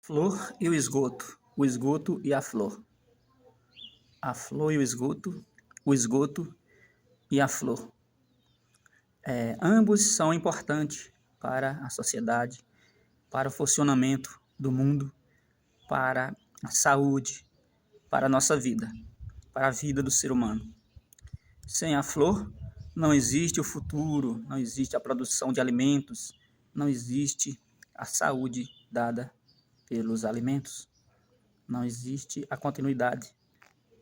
Flor e o esgoto e a flor e o esgoto e a flor. Ambos são importantes para a sociedade, para o funcionamento do mundo, para a saúde, para a nossa vida, para a vida do ser humano. Sem a flor, não existe o futuro, não existe a produção de alimentos, não existe a saúde dada pelos alimentos, não existe a continuidade,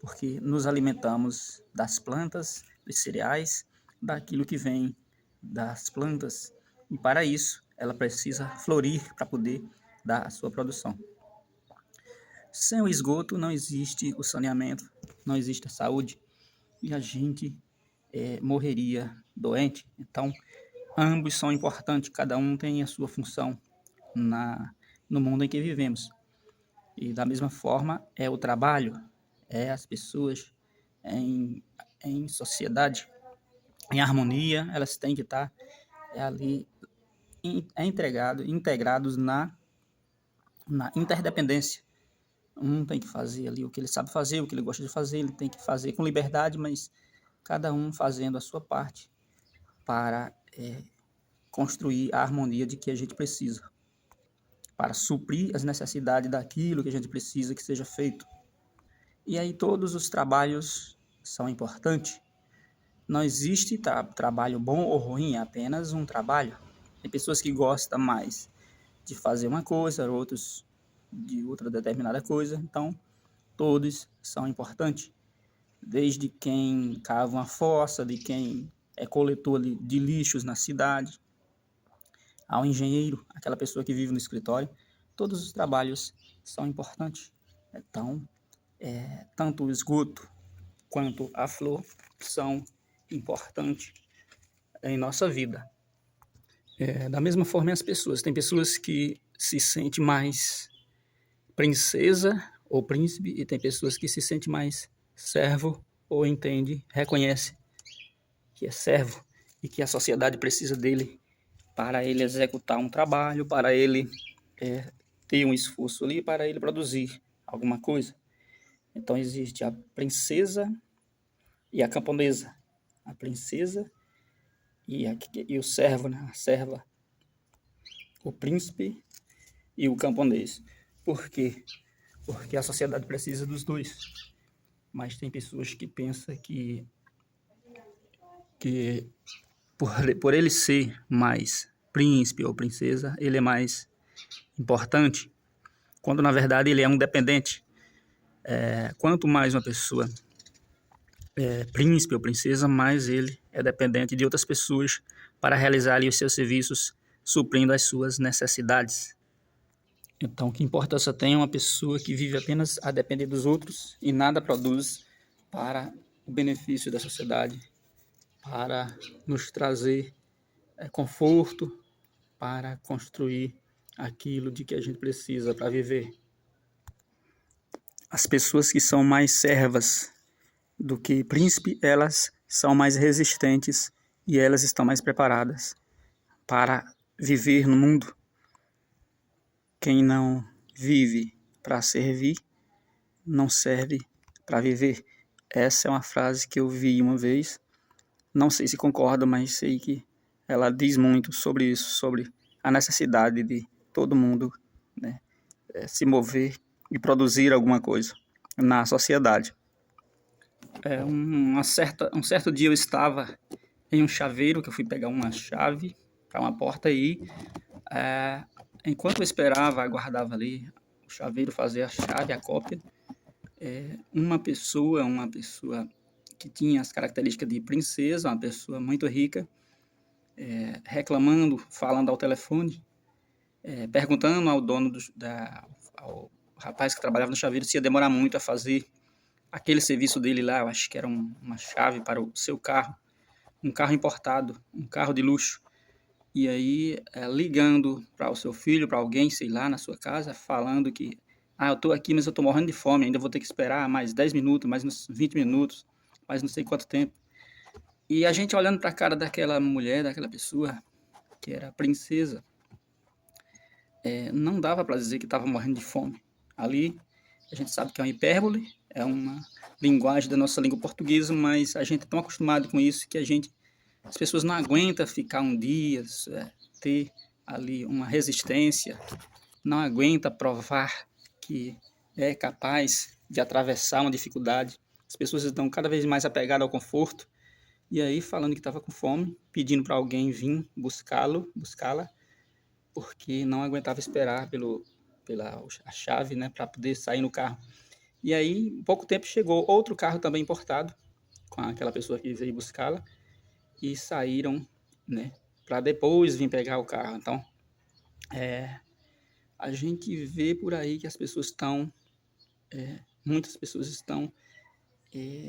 porque nos alimentamos das plantas, dos cereais, daquilo que vem das plantas, e para isso ela precisa florir para poder dar a sua produção. Sem o esgoto não existe o saneamento, não existe a saúde, e a gente morreria doente. Então, ambos são importantes, cada um tem a sua função no mundo em que vivemos. E da mesma forma é o trabalho, é as pessoas em sociedade, em harmonia, elas têm que estar ali integrados na interdependência. Um tem que fazer ali o que ele sabe fazer, o que ele gosta de fazer, ele tem que fazer com liberdade, mas cada um fazendo a sua parte para construir a harmonia de que a gente precisa, para suprir as necessidades daquilo que a gente precisa que seja feito. E aí todos os trabalhos são importantes. Não existe trabalho bom ou ruim, é apenas um trabalho. Tem pessoas que gostam mais de fazer uma coisa, outros de outra determinada coisa, então todos são importantes. Desde quem cava uma fossa, de quem é coletor de lixos na cidade, ao engenheiro, aquela pessoa que vive no escritório, todos os trabalhos são importantes. Então, tanto o esgoto quanto a flor são importantes em nossa vida. Da mesma forma, as pessoas. Tem pessoas que se sentem mais princesa ou príncipe, e tem pessoas que se sentem mais servo ou entende, reconhece que é servo e que a sociedade precisa dele para ele executar um trabalho, para ele ter um esforço ali, para ele produzir alguma coisa. Então existe a princesa e a camponesa. A princesa e o servo, né? A serva, o príncipe e o camponês. Por quê? Porque a sociedade precisa dos dois. Mas tem pessoas que pensam que por ele ser mais príncipe ou princesa, ele é mais importante, quando na verdade ele é um dependente. Quanto mais uma pessoa príncipe ou princesa, mais ele é dependente de outras pessoas para realizar ali os seus serviços, suprindo as suas necessidades. Então, que importância tem uma pessoa que vive apenas a depender dos outros e nada produz para o benefício da sociedade, para nos trazer conforto, para construir aquilo de que a gente precisa para viver. As pessoas que são mais servas do que príncipe, elas são mais resistentes e elas estão mais preparadas para viver no mundo. Quem não vive para servir, não serve para viver. Essa é uma frase que eu vi uma vez, não sei se concordo, mas sei que ela diz muito sobre isso, sobre a necessidade de todo mundo, né, se mover e produzir alguma coisa na sociedade. Um certo dia eu estava em um chaveiro, que eu fui pegar uma chave para uma porta e enquanto eu esperava, aguardava ali o chaveiro fazer a chave, a cópia, uma pessoa que tinha as características de princesa, uma pessoa muito rica, reclamando, falando ao telefone, perguntando ao dono ao rapaz que trabalhava no chaveiro se ia demorar muito a fazer aquele serviço dele lá. Eu acho que era uma chave para o seu carro, um carro importado, um carro de luxo. E aí, ligando para o seu filho, para alguém, sei lá, na sua casa, falando que eu estou aqui, mas eu estou morrendo de fome, ainda vou ter que esperar mais 10 minutos, mais uns 20 minutos, mais não sei quanto tempo. E a gente olhando para a cara daquela mulher, daquela pessoa, que era princesa, não dava para dizer que estava morrendo de fome. Ali, a gente sabe que é uma hipérbole, é uma linguagem da nossa língua portuguesa, mas a gente é tão acostumado com isso que as pessoas não aguentam ficar um dia, ter ali uma resistência, não aguenta provar que é capaz de atravessar uma dificuldade. As pessoas estão cada vez mais apegadas ao conforto, e aí falando que estava com fome, pedindo para alguém vir buscá-la, porque não aguentava esperar pela a chave, né, para poder sair no carro. E aí, em pouco tempo, chegou outro carro também importado, com aquela pessoa que veio buscá-la, e saíram, né, para depois vir pegar o carro. Então, a gente vê por aí que as pessoas estão, muitas pessoas estão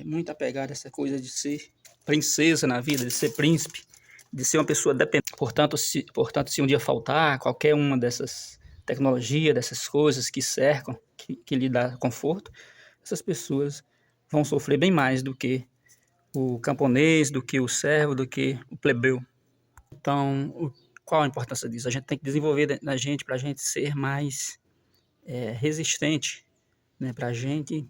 muito apegadas a essa coisa de ser princesa na vida, de ser príncipe, de ser uma pessoa dependente. Portanto, se um dia faltar qualquer uma dessas tecnologias, dessas coisas que cercam, que lhe dá conforto, essas pessoas vão sofrer bem mais do que o camponês, do que o servo, do que o plebeu. Então, qual a importância disso? A gente tem que desenvolver na gente para a gente ser mais resistente, né? Para a gente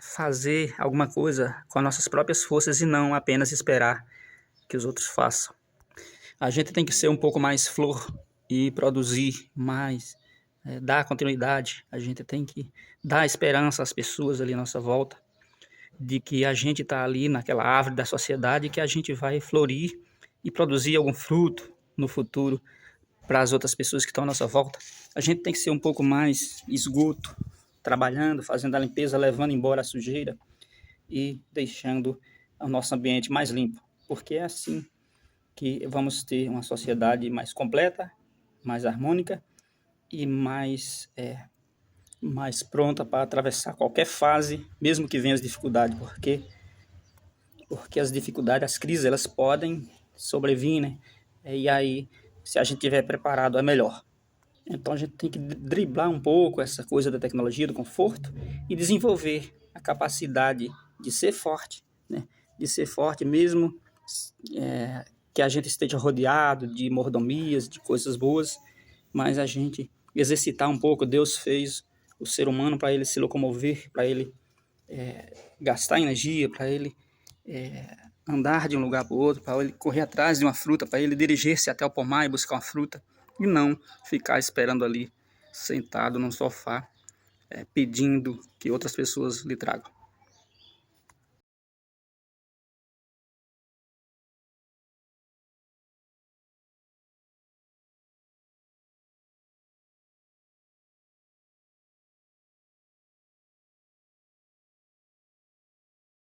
fazer alguma coisa com as nossas próprias forças e não apenas esperar que os outros façam. A gente tem que ser um pouco mais flor e produzir mais, dar continuidade. A gente tem que dar esperança às pessoas ali à nossa volta, de que a gente está ali naquela árvore da sociedade e que a gente vai florir e produzir algum fruto no futuro para as outras pessoas que estão à nossa volta. A gente tem que ser um pouco mais esgoto, trabalhando, fazendo a limpeza, levando embora a sujeira e deixando o nosso ambiente mais limpo, porque é assim que vamos ter uma sociedade mais completa, mais harmônica e mais pronta para atravessar qualquer fase, mesmo que venha as dificuldades, porque as dificuldades, as crises, elas podem sobrevir, né? E aí, se a gente estiver preparado, é melhor. Então a gente tem que driblar um pouco essa coisa da tecnologia, do conforto, e desenvolver a capacidade de ser forte, né? De ser forte mesmo que a gente esteja rodeado de mordomias, de coisas boas, mas a gente exercitar um pouco. Deus fez o ser humano para ele se locomover, para ele gastar energia, para ele andar de um lugar para o outro, para ele correr atrás de uma fruta, para ele dirigir-se até o pomar e buscar uma fruta, e não ficar esperando ali, sentado num sofá, pedindo que outras pessoas lhe tragam.